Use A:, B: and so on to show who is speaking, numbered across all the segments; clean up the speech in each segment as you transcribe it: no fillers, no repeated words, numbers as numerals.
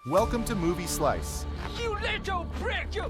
A: Welcome to Movie Slice.
B: You little prick! You...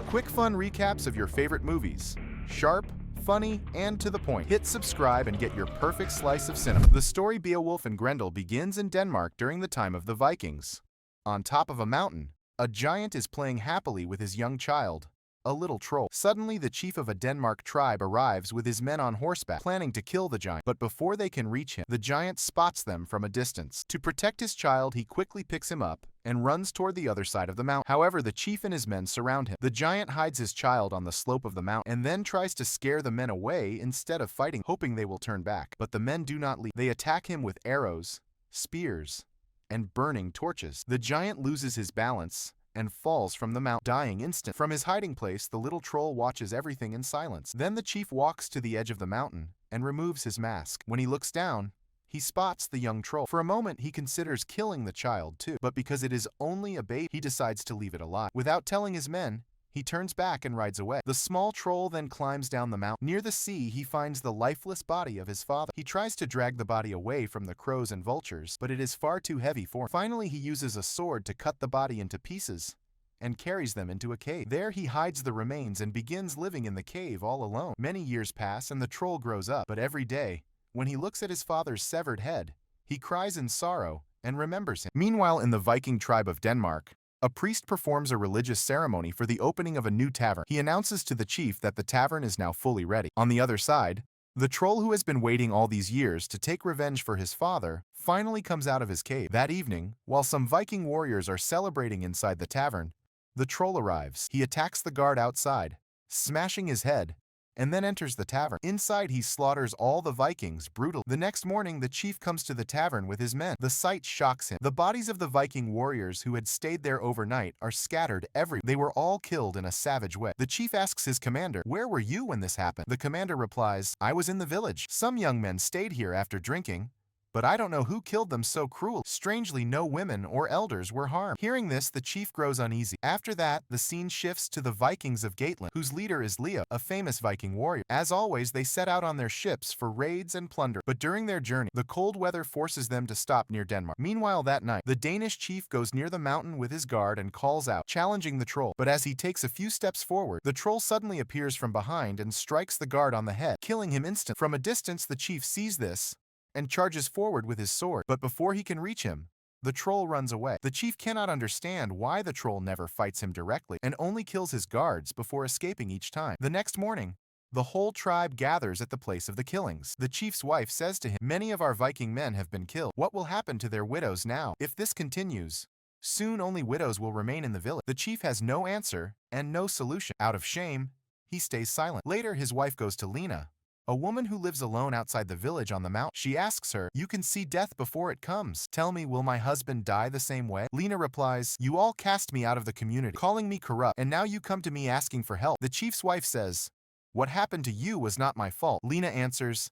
A: Quick fun recaps of your favorite movies. Sharp, funny, and to the point. Hit subscribe and get your perfect slice of cinema. The story Beowulf and Grendel begins in Denmark during the time of the Vikings. On top of a mountain, a giant is playing happily with his young child, a little troll. Suddenly, the chief of a Denmark tribe arrives with his men on horseback, planning to kill the giant. But before they can reach him, the giant spots them from a distance. To protect his child, he quickly picks him up and runs toward the other side of the mountain. However, the chief and his men surround him. The giant hides his child on the slope of the mountain and then tries to scare the men away instead of fighting, hoping they will turn back. But the men do not leave. They attack him with arrows, spears, and burning torches. The giant loses his balance and falls from the mountain, dying instant. From his hiding place, the little troll watches everything in silence. Then the chief walks to the edge of the mountain and removes his mask. When he looks down, he spots the young troll. For a moment, he considers killing the child too, but because it is only a baby, he decides to leave it alive. Without telling his men, he turns back and rides away. The small troll then climbs down the mountain. Near the sea, he finds the lifeless body of his father. He tries to drag the body away from the crows and vultures, but it is far too heavy for him. Finally, he uses a sword to cut the body into pieces and carries them into a cave. There he hides the remains and begins living in the cave all alone. Many years pass and the troll grows up, but every day, when he looks at his father's severed head, he cries in sorrow and remembers him. Meanwhile, in the Viking tribe of Denmark, a priest performs a religious ceremony for the opening of a new tavern. He announces to the chief that the tavern is now fully ready. On the other side, the troll who has been waiting all these years to take revenge for his father finally comes out of his cave. That evening, while some Viking warriors are celebrating inside the tavern, the troll arrives. He attacks the guard outside, smashing his head, and then enters the tavern. Inside, he slaughters all the Vikings brutally. The next morning, the chief comes to the tavern with his men. The sight shocks him. The bodies of the Viking warriors who had stayed there overnight are scattered everywhere. They were all killed in a savage way. The chief asks his commander, "Where were you when this happened?" The commander replies, "I was in the village. Some young men stayed here after drinking, but I don't know who killed them so cruel." Strangely, no women or elders were harmed. Hearing this, the chief grows uneasy. After that, the scene shifts to the Vikings of Gateland, whose leader is Leo, a famous Viking warrior. As always, they set out on their ships for raids and plunder. But during their journey, the cold weather forces them to stop near Denmark. Meanwhile, that night, the Danish chief goes near the mountain with his guard and calls out, challenging the troll. But as he takes a few steps forward, the troll suddenly appears from behind and strikes the guard on the head, killing him instantly. From a distance, the chief sees this and charges forward with his sword. But before he can reach him, the troll runs away. The chief cannot understand why the troll never fights him directly and only kills his guards before escaping each time. The next morning, the whole tribe gathers at the place of the killings. The chief's wife says to him, "Many of our Viking men have been killed. What will happen to their widows now? If this continues, soon only widows will remain in the village." The chief has no answer and no solution. Out of shame, he stays silent. Later, his wife goes to Lena, a woman who lives alone outside the village on the mountain. She asks her, "You can see death before it comes. Tell me, will my husband die the same way?" Lena replies, "You all cast me out of the community, calling me corrupt, and now you come to me asking for help." The chief's wife says, "What happened to you was not my fault." Lena answers,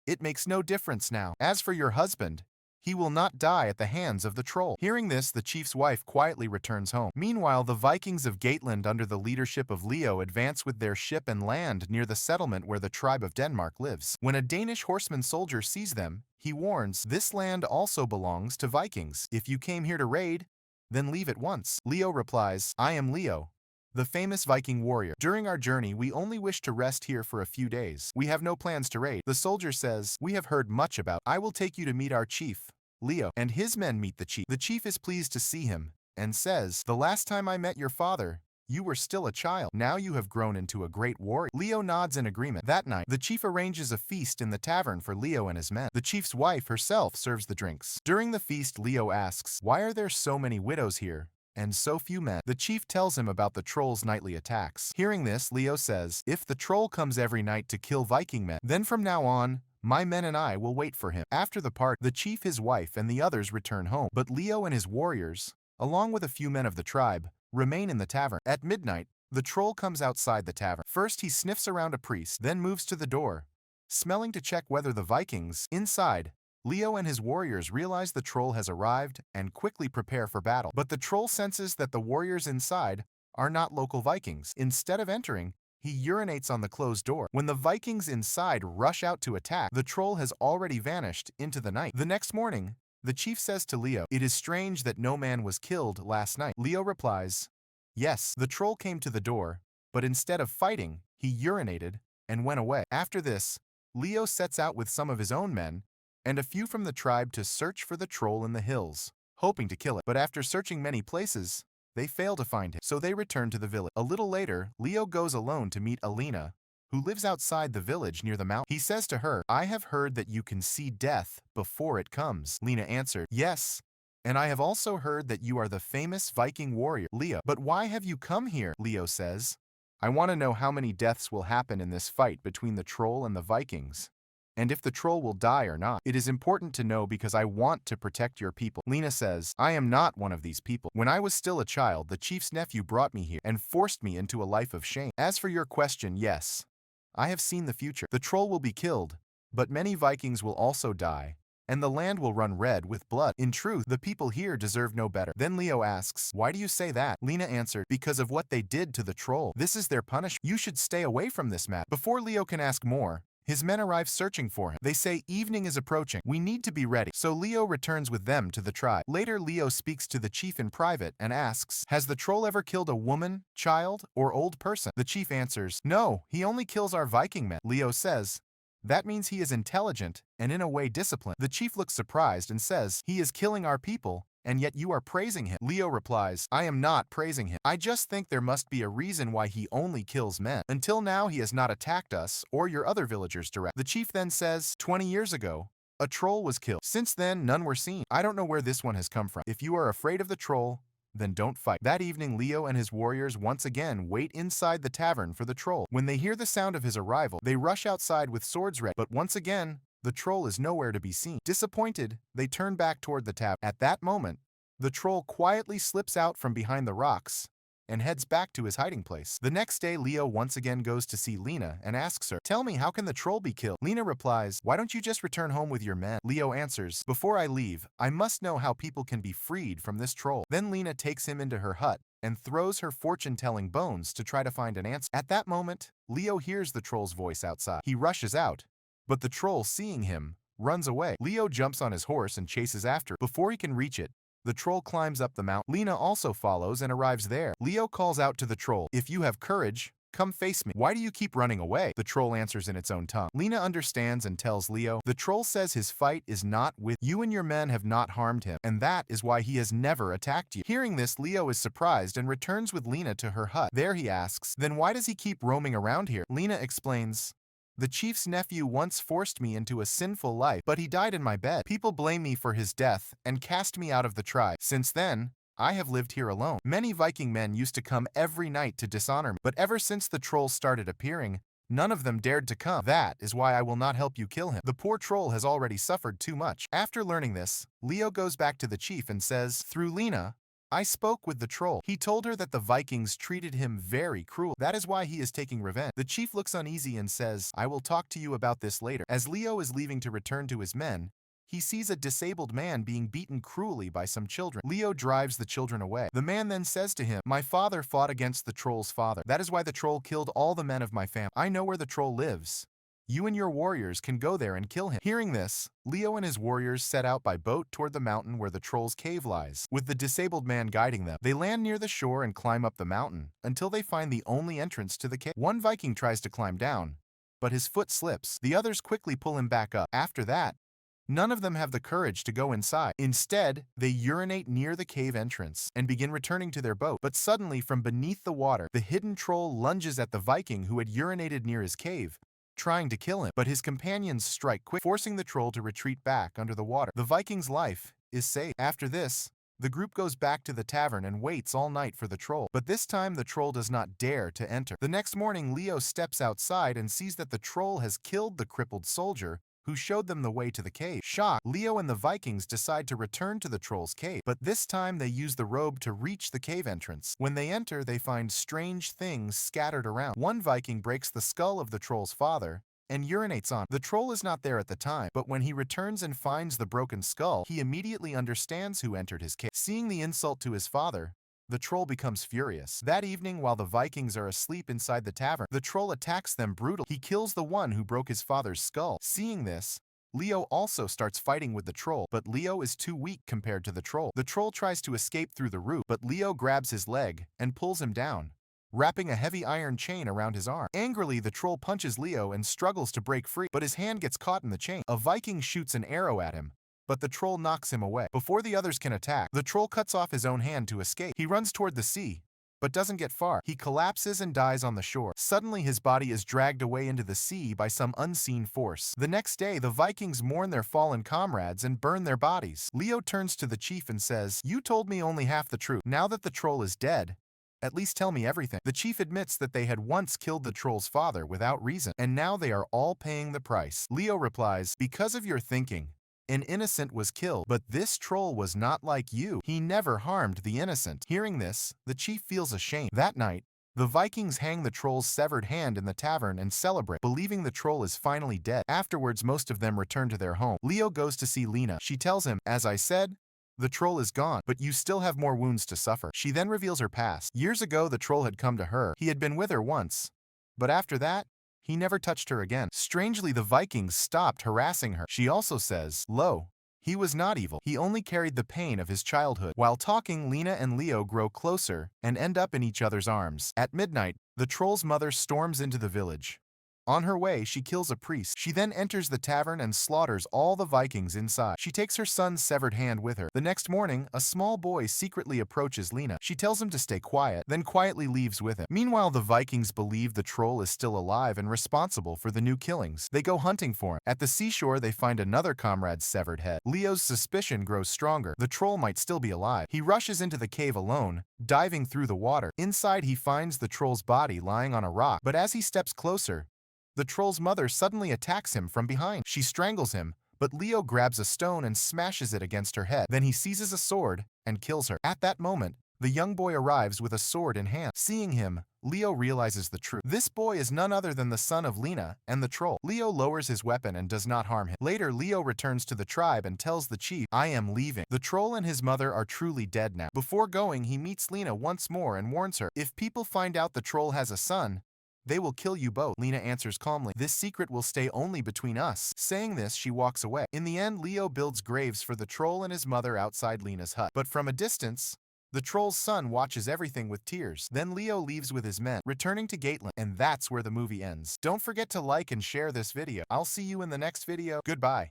A: "It makes no difference now. As for your husband, he will not die at the hands of the troll." Hearing this, the chief's wife quietly returns home. Meanwhile, the Vikings of Gateland under the leadership of Leo advance with their ship and land near the settlement where the tribe of Denmark lives. When a Danish horseman soldier sees them, he warns, "This land also belongs to Vikings. If you came here to raid, then leave at once." Leo replies, "I am Leo, the famous Viking warrior. During our journey, we only wish to rest here for a few days. We have no plans to raid." The soldier says, "We have heard much about. I will take you to meet our chief, Leo." And his men meet the chief. The chief is pleased to see him and says, "The last time I met your father, you were still a child. Now you have grown into a great warrior." Leo nods in agreement. That night, the chief arranges a feast in the tavern for Leo and his men. The chief's wife herself serves the drinks. During the feast, Leo asks, "Why are there so many widows here and so few men?" The chief tells him about the troll's nightly attacks. Hearing this, Leo says, "If the troll comes every night to kill Viking men, then from now on, my men and I will wait for him." After the party, the chief, his wife, and the others return home. But Leo and his warriors, along with a few men of the tribe, remain in the tavern. At midnight, the troll comes outside the tavern. First, he sniffs around a priest, then moves to the door, smelling to check whether the Vikings inside. Leo and his warriors realize the troll has arrived and quickly prepare for battle. But the troll senses that the warriors inside are not local Vikings. Instead of entering, he urinates on the closed door. When the Vikings inside rush out to attack, the troll has already vanished into the night. The next morning, The chief says to Leo, "It is strange that no man was killed last night." Leo replies, "Yes, the troll came to the door, but instead of fighting, he urinated and went away." After this, Leo sets out with some of his own men and a few from the tribe to search for the troll in the hills, hoping to kill it. But after searching many places, they fail to find him, so they return to the village. A little later, Leo goes alone to meet Alina, who lives outside the village near the mountain. He says to her, "I have heard that you can see death before it comes." Lina answered, "Yes, and I have also heard that you are the famous Viking warrior." Leo, "But why have you come here?" Leo says, "I want to know how many deaths will happen in this fight between the troll and the Vikings, and if the troll will die or not. It is important to know because I want to protect your people." Lena says, "I am not one of these people. When I was still a child, the chief's nephew brought me here and forced me into a life of shame. As for your question, yes, I have seen the future. The troll will be killed, but many Vikings will also die, and the land will run red with blood. In truth, the people here deserve no better." Then Leo asks, "Why do you say that?" Lena answered, "Because of what they did to the troll. This is their punishment. You should stay away from this matter." Before Leo can ask more, his men arrive searching for him. They say evening is approaching. We need to be ready. So Leo returns with them to the tribe. Later, Leo speaks to the chief in private and asks, "Has the troll ever killed a woman, child, or old person?" The chief answers, "No, he only kills our Viking men." Leo says, "That means he is intelligent and in a way disciplined." The chief looks surprised and says, "He is killing our people, and yet you are praising him." Leo replies, "I am not praising him. I just think there must be a reason why he only kills men. Until now, he has not attacked us or your other villagers directly." The chief then says, 20 years ago, a troll was killed. Since then, none were seen. I don't know where this one has come from. If you are afraid of the troll, then don't fight." That evening, Leo and his warriors once again wait inside the tavern for the troll. When they hear the sound of his arrival, they rush outside with swords ready. But once again, the troll is nowhere to be seen. Disappointed, they turn back toward the tavern. At that moment, the troll quietly slips out from behind the rocks and heads back to his hiding place. The next day, Leo once again goes to see Lena and asks her, "Tell me, how can the troll be killed?" Lena replies, "Why don't you just return home with your men?" Leo answers, "Before I leave, I must know how people can be freed from this troll." Then Lena takes him into her hut and throws her fortune-telling bones to try to find an answer. At that moment, Leo hears the troll's voice outside. He rushes out, but the troll, seeing him, runs away. Leo jumps on his horse and chases after it. Before he can reach it, the troll climbs up the mountain. Lena also follows and arrives there. Leo calls out to the troll, "If you have courage, come face me. Why do you keep running away?" The troll answers in its own tongue. Lena understands and tells Leo, "The troll says his fight is not with you and your men have not harmed him, and that is why he has never attacked you." Hearing this, Leo is surprised and returns with Lena to her hut. There he asks, "Then why does he keep roaming around here?" Lena explains, "The chief's nephew once forced me into a sinful life, but he died in my bed. People blame me for his death and cast me out of the tribe. Since then, I have lived here alone. Many Viking men used to come every night to dishonor me, but ever since the troll started appearing, none of them dared to come. That is why I will not help you kill him. The poor troll has already suffered too much." After learning this, Leo goes back to the chief and says, "Through Lena, I spoke with the troll. He told her that the Vikings treated him very cruel. That is why he is taking revenge." The chief looks uneasy and says, "I will talk to you about this later." As Leo is leaving to return to his men, he sees a disabled man being beaten cruelly by some children. Leo drives the children away. The man then says to him, "My father fought against the troll's father. That is why the troll killed all the men of my family. I know where the troll lives. You and your warriors can go there and kill him." Hearing this, Leo and his warriors set out by boat toward the mountain where the troll's cave lies, with the disabled man guiding them. They land near the shore and climb up the mountain until they find the only entrance to the cave. One Viking tries to climb down, but his foot slips. The others quickly pull him back up. After that, none of them have the courage to go inside. Instead, they urinate near the cave entrance and begin returning to their boat. But suddenly, from beneath the water, the hidden troll lunges at the Viking who had urinated near his cave, trying to kill him. But his companions strike quick, forcing the troll to retreat back under the water. The Viking's life is saved. After this, the group goes back to the tavern and waits all night for the troll. But this time, the troll does not dare to enter. The next morning, Leo steps outside and sees that the troll has killed the crippled soldier who showed them the way to the cave. Shocked, Leo and the Vikings decide to return to the troll's cave, but this time they use the robe to reach the cave entrance. When they enter, they find strange things scattered around. One Viking breaks the skull of the troll's father and urinates on it. The troll is not there at the time, but when he returns and finds the broken skull, he immediately understands who entered his cave. Seeing the insult to his father, the troll becomes furious. That evening, while the Vikings are asleep inside the tavern, the troll attacks them brutally. He kills the one who broke his father's skull. Seeing this, Leo also starts fighting with the troll, but Leo is too weak compared to the troll. The troll tries to escape through the roof, but Leo grabs his leg and pulls him down, wrapping a heavy iron chain around his arm. Angrily, the troll punches Leo and struggles to break free, but his hand gets caught in the chain. A Viking shoots an arrow at him, but the troll knocks him away. Before the others can attack, the troll cuts off his own hand to escape. He runs toward the sea, but doesn't get far. He collapses and dies on the shore. Suddenly, his body is dragged away into the sea by some unseen force. The next day, the Vikings mourn their fallen comrades and burn their bodies. Leo turns to the chief and says, "You told me only half the truth. Now that the troll is dead, at least tell me everything." The chief admits that they had once killed the troll's father without reason, and now they are all paying the price. Leo replies, "Because of your thinking, an innocent was killed, but this troll was not like you. He never harmed the innocent." Hearing this, the chief feels ashamed. That night, the Vikings hang the troll's severed hand in the tavern and celebrate, believing the troll is finally dead. Afterwards, most of them return to their home. Leo goes to see Lena. She tells him, "As I said, the troll is gone, but you still have more wounds to suffer." She then reveals her past. Years ago, the troll had come to her. He had been with her once, but after that, he never touched her again. Strangely, the Vikings stopped harassing her. She also says, "Lo, he was not evil. He only carried the pain of his childhood." While talking, Lena and Leo grow closer and end up in each other's arms. At midnight, the troll's mother storms into the village. On her way, she kills a priest. She then enters the tavern and slaughters all the Vikings inside. She takes her son's severed hand with her. The next morning, a small boy secretly approaches Lena. She tells him to stay quiet, then quietly leaves with him. Meanwhile, the Vikings believe the troll is still alive and responsible for the new killings. They go hunting for him. At the seashore, they find another comrade's severed head. Leo's suspicion grows stronger. The troll might still be alive. He rushes into the cave alone, diving through the water. Inside, he finds the troll's body lying on a rock, but as he steps closer, the troll's mother suddenly attacks him from behind. She strangles him, but Leo grabs a stone and smashes it against her head. Then he seizes a sword and kills her. At that moment, the young boy arrives with a sword in hand. Seeing him, Leo realizes the truth. This boy is none other than the son of Lena and the troll. Leo lowers his weapon and does not harm him. Later, Leo returns to the tribe and tells the chief, "I am leaving." The troll and his mother are truly dead now. Before going, he meets Lena once more and warns her, "If people find out the troll has a son, they will kill you both." Lena answers calmly, "This secret will stay only between us." Saying this, she walks away. In the end, Leo builds graves for the troll and his mother outside Lena's hut. But from a distance, the troll's son watches everything with tears. Then Leo leaves with his men, returning to Gateland, and that's where the movie ends. Don't forget to like and share this video. I'll see you in the next video. Goodbye.